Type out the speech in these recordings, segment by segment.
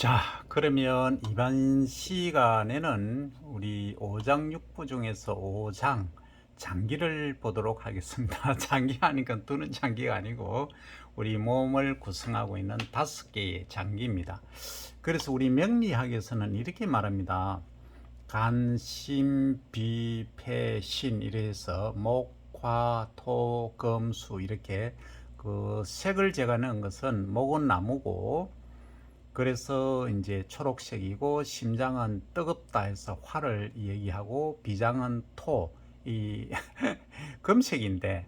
자, 그러면 이번 시간에는 우리 오장육부 중에서 오장, 장기를 보도록 하겠습니다. 장기 하니까 두는 장기가 아니고 우리 몸을 구성하고 있는 5개의 장기입니다. 그래서 우리 명리학에서는 이렇게 말합니다. 간, 심, 비, 폐, 신 이래서 목, 화, 토, 금, 수 이렇게 그 색을 제가 넣은 것은 목은 나무고, 그래서 이제 초록색이고, 심장은 뜨겁다 해서 화를 얘기하고, 비장은 토, 이 금색인데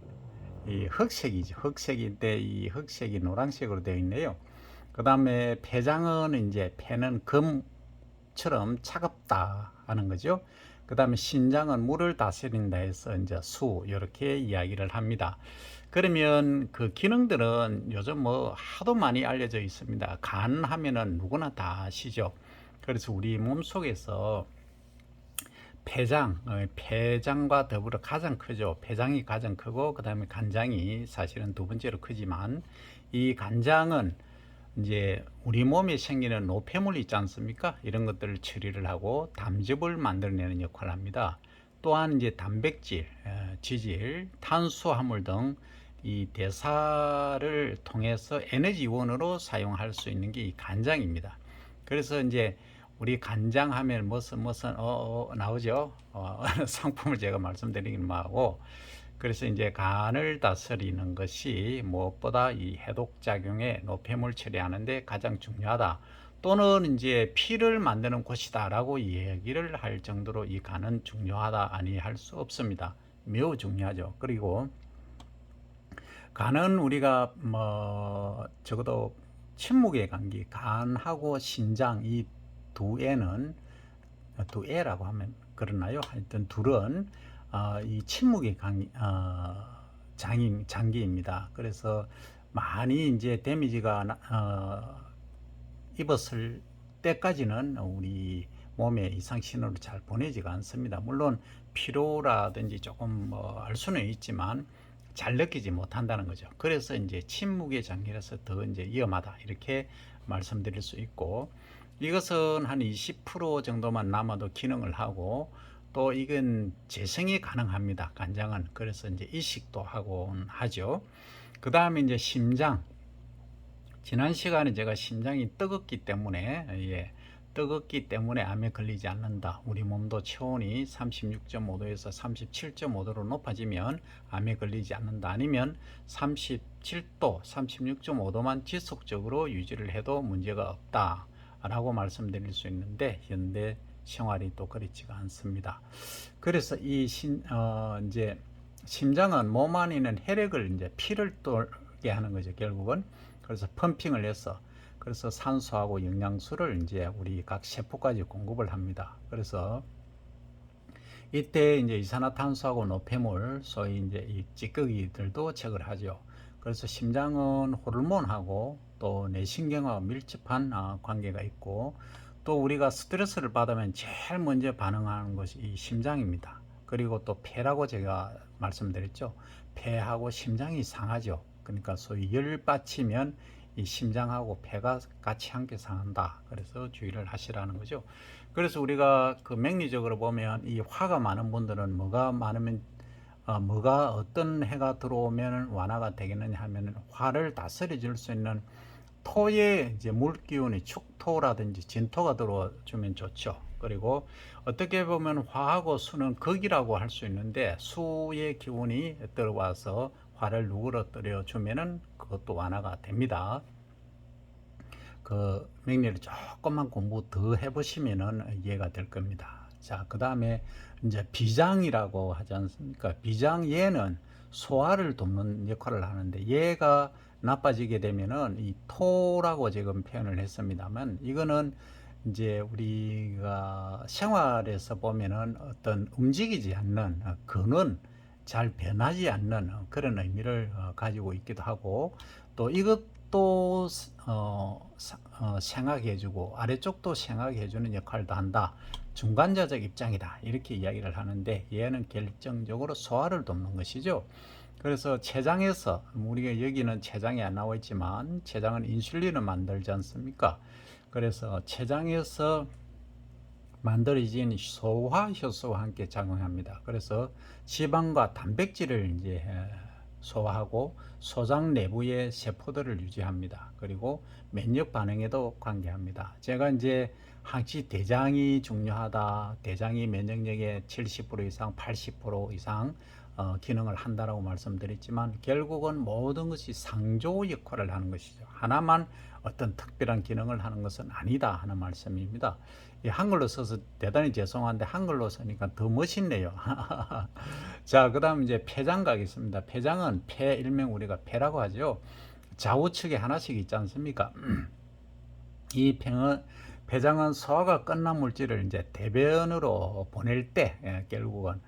이 흑색이죠. 흑색인데 이 흑색이 노란색으로 되어 있네요. 그 다음에 폐장은 이제 폐는 금처럼 차갑다 하는 거죠. 그 다음에 신장은 물을 다스린다 해서 이제 수 이렇게 이야기를 합니다. 그러면 그 기능들은 요즘 뭐 하도 많이 알려져 있습니다. 간 하면은 누구나 다 아시죠. 그래서 우리 몸 속에서 폐장과 더불어 가장 크죠. 폐장이 가장 크고, 그 다음에 간장이 사실은 두 번째로 크지만, 이 간장은 이제 우리 몸에 생기는 노폐물 있지 않습니까? 이런 것들을 처리를 하고 담즙을 만들어내는 역할을 합니다. 또한 이제 단백질, 지질, 탄수화물 등 이 대사를 통해서 에너지원으로 사용할 수 있는 게 이 간장입니다. 그래서 이제 우리 간장 하면 무슨 나오죠. 상품을 제가 말씀드리긴 하고, 그래서 이제 간을 다스리는 것이 무엇보다 이 해독작용에 노폐물 처리하는데 가장 중요하다. 또는 이제 피를 만드는 곳이다라고 얘기를 할 정도로 이 간은 중요하다 아니할 수 없습니다. 매우 중요하죠. 그리고 간은 우리가 뭐 적어도 침묵의 관계, 간하고 신장 이 두 애는, 두 애라고 하면 그러나요? 하여튼 둘은 이 침묵의 장기입니다. 그래서 많이 이제 데미지가 입었을 때까지는 우리 몸에 이상 신호를 잘 보내지가 않습니다. 물론 피로라든지 조금 뭐 알 수는 있지만 잘 느끼지 못한다는 거죠. 그래서 이제 침묵의 장기라서 더 이제 위험하다 이렇게 말씀드릴 수 있고, 이것은 한 20% 정도만 남아도 기능을 하고, 또 이건 재생이 가능합니다. 간장은. 그래서 이제 이식도 하고 하죠. 그 다음에 이제 심장. 지난 시간에 제가 심장이 뜨겁기 때문에, 뜨겁기 때문에 암에 걸리지 않는다. 우리 몸도 체온이 36.5도에서 37.5도로 높아지면 암에 걸리지 않는다. 아니면 37도, 36.5도만 지속적으로 유지를 해도 문제가 없다. 라고 말씀드릴 수 있는데, 현대 생활이 또 그렇지가 않습니다. 그래서 이제 심장은 몸 안에 있는 혈액을 이제 피를 돌게 하는 거죠, 결국은. 그래서 펌핑을 해서, 그래서 산소하고 영양소를 이제 우리 각 세포까지 공급을 합니다. 그래서 이때 이제 이산화탄소하고 노폐물, 소위 이제 이 찌꺼기들도 체크를 하죠. 그래서 심장은 호르몬하고 또 뇌신경하고 밀접한 관계가 있고, 또 우리가 스트레스를 받으면 제일 먼저 반응하는 것이 이 심장입니다. 그리고 또 폐라고 제가 말씀드렸죠. 폐하고 심장이 상하죠. 그러니까 소위 열 받치면 이 심장하고 폐가 같이 함께 상한다. 그래서 주의를 하시라는 거죠. 그래서 우리가 그 명리적으로 보면 이 화가 많은 분들은 뭐가 많으면 뭐가 어떤 해가 들어오면 완화가 되겠느냐 하면, 화를 다스려 줄 수 있는 토에 이제 물기운이 축토라든지 진토가 들어주면 좋죠. 그리고 어떻게 보면 화하고 수는 극이라고 할 수 있는데, 수의 기운이 들어와서 화를 누그러뜨려 주면은 그것도 완화가 됩니다. 그 명리를 조금만 공부 더 해보시면은 이해가 될 겁니다. 자, 그 다음에 이제 비장이라고 하지 않습니까? 비장 얘는 소화를 돕는 역할을 하는데, 얘가 나빠지게 되면은 이 토라고 지금 표현을 했습니다만, 이거는 이제 우리가 생활에서 보면은 어떤 움직이지 않는 근원, 잘 변하지 않는 그런 의미를 가지고 있기도 하고, 또 이것도 생각해주고 아래쪽도 생각해주는 역할도 한다. 중간자적 입장이다. 이렇게 이야기를 하는데, 얘는 결정적으로 소화를 돕는 것이죠. 그래서 췌장에서 우리가 여기는 췌장이 안 나와 있지만 췌장은 인슐린을 만들지 않습니까? 그래서 췌장에서 만들어진 소화 효소와 함께 작용합니다. 그래서 지방과 단백질을 이제 소화하고 소장 내부의 세포들을 유지합니다. 그리고 면역 반응에도 관계합니다. 제가 이제 항시 대장이 중요하다, 대장이 면역력의 70% 이상, 80% 이상 기능을 한다라고 말씀드렸지만 결국은 모든 것이 상조 역할을 하는 것이죠. 하나만 어떤 특별한 기능을 하는 것은 아니다 하는 말씀입니다. 한글로 써서 대단히 죄송한데 한글로 쓰니까 더 멋있네요. 자, 그다음 이제 폐장 가겠습니다. 폐장은 폐 일명 우리가 폐라고 하죠. 좌우측에 하나씩 있지 않습니까? 이 폐장은 소화가 끝난 물질을 이제 대변으로 보낼 때 결국은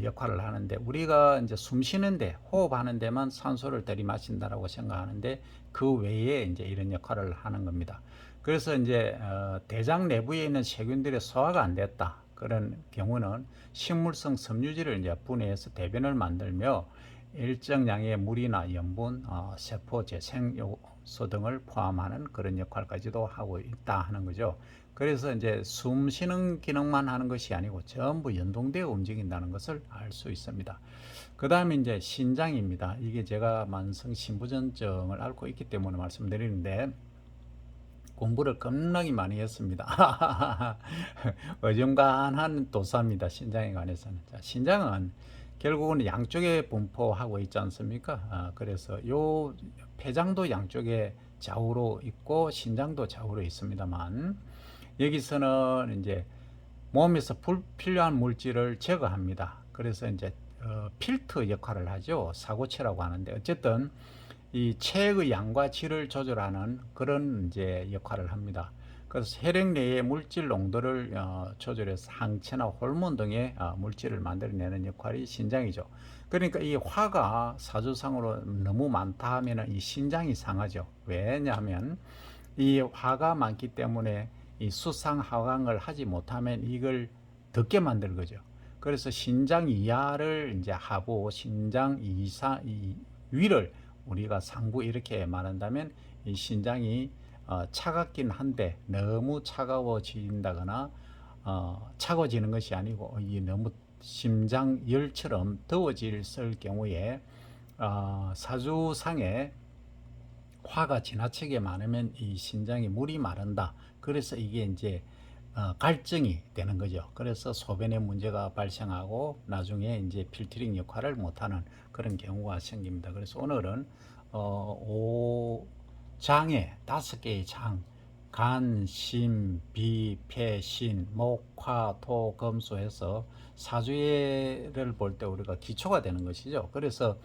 역할을 하는데, 우리가 이제 숨 쉬는데 호흡하는 데만 산소를 들이마신다라고 생각하는데 그 외에 이제 이런 역할을 하는 겁니다. 그래서 이제 대장 내부에 있는 세균들의 소화가 안 됐다 그런 경우는 식물성 섬유질을 이제 분해해서 대변을 만들며 일정량의 물이나 염분, 세포 재생 요소 등을 포함하는 그런 역할까지도 하고 있다 하는 거죠. 그래서 이제 숨 쉬는 기능만 하는 것이 아니고 전부 연동되어 움직인다는 것을 알 수 있습니다. 그 다음에 이제 신장입니다. 이게 제가 만성 신부전증을 앓고 있기 때문에 말씀드리는데 공부를 겁나게 많이 했습니다. 어중간한 도사입니다. 신장에 관해서는. 자, 신장은 결국은 양쪽에 분포하고 있지 않습니까? 그래서 요 폐장도 양쪽에 좌우로 있고 신장도 좌우로 있습니다만, 여기서는 이제 몸에서 불필요한 물질을 제거합니다. 그래서 이제 필터 역할을 하죠. 사고체라고 하는데, 어쨌든 이 체의 양과 질을 조절하는 그런 이제 역할을 합니다. 그래서 혈액 내의 물질 농도를 조절해서 항체나 호르몬 등의 물질을 만들어내는 역할이 신장이죠. 그러니까 이 화가 사주상으로 너무 많다 하면 이 신장이 상하죠. 왜냐하면 이 화가 많기 때문에 이 수상하강을 하지 못하면 이걸 덮게 만들 거죠. 그래서 신장 이하를 이제 하부, 신장 위를 우리가 상부 이렇게 말한다면 이 신장이 차갑긴 한데 너무 차가워진다거나 차가워지는 것이 아니고 이 너무 심장열처럼 더워질 경우에 사주상에 화가 지나치게 많으면 이 신장에 물이 마른다. 그래서 이게 이제 갈증이 되는 거죠. 그래서 소변에 문제가 발생하고 나중에 이제 필터링 역할을 못하는 그런 경우가 생깁니다. 그래서 오늘은 장에 5개의 장, 간, 심, 비, 폐, 신, 목, 화, 토, 금수 해서 사주를 볼 때 우리가 기초가 되는 것이죠. 그래서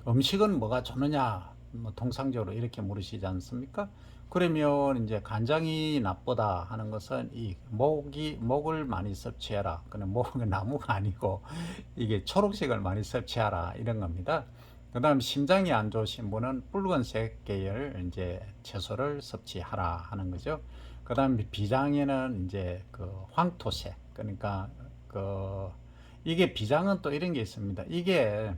음식은 뭐가 좋느냐, 뭐 통상적으로 이렇게 물으시지 않습니까? 그러면 이제 간장이 나쁘다 하는 것은 이 목을 많이 섭취해라. 그는 목은 나무가 아니고 이게 초록색을 많이 섭취하라 이런 겁니다. 그다음 심장이 안 좋으신 분은 붉은색 계열 이제 채소를 섭취하라 하는 거죠. 그다음 비장에는 이제 그 황토색, 그러니까 이게 비장은 또 이런 게 있습니다. 이게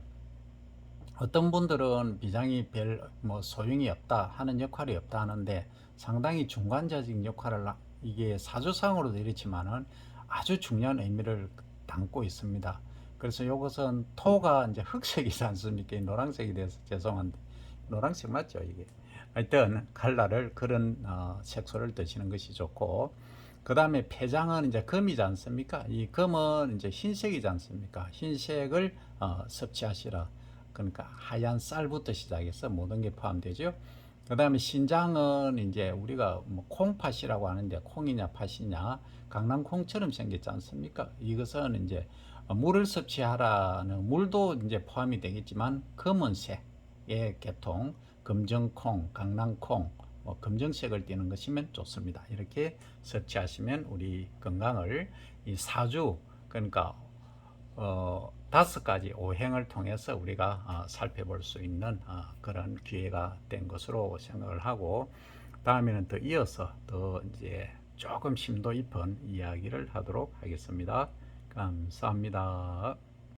어떤 분들은 비장이 별 뭐 소용이 없다 하는 역할이 없다 하는데 상당히 중간자적 역할을 이게 사주상으로도 이렇지만은 아주 중요한 의미를 담고 있습니다. 그래서 이것은 토가 이제 흑색이지 않습니까? 노란색이 돼서 죄송한데 노란색 맞죠 이게? 하여튼 칼라를 그런 색소를 드시는 것이 좋고, 그 다음에 폐장은 이제 금이지 않습니까? 이 금은 이제 흰색이지 않습니까? 흰색을 섭취하시라. 그러니까 하얀 쌀부터 시작해서 모든 게 포함되죠. 그 다음에 신장은 이제 우리가 뭐 콩팥이라고 하는데 콩이냐 팥이냐 강낭콩처럼 생겼지 않습니까? 이것은 이제 물을 섭취하라는 물도 이제 포함이 되겠지만 검은색의 계통, 금정콩, 강낭콩, 뭐 검정색을 띠는 것이면 좋습니다. 이렇게 섭취하시면 우리 건강을 이 사주, 그러니까 5가지 오행을 통해서 우리가 살펴볼 수 있는 그런 기회가 된 것으로 생각을 하고, 다음에는 더 이어서 더 이제 조금 심도 깊은 이야기를 하도록 하겠습니다. 감사합니다.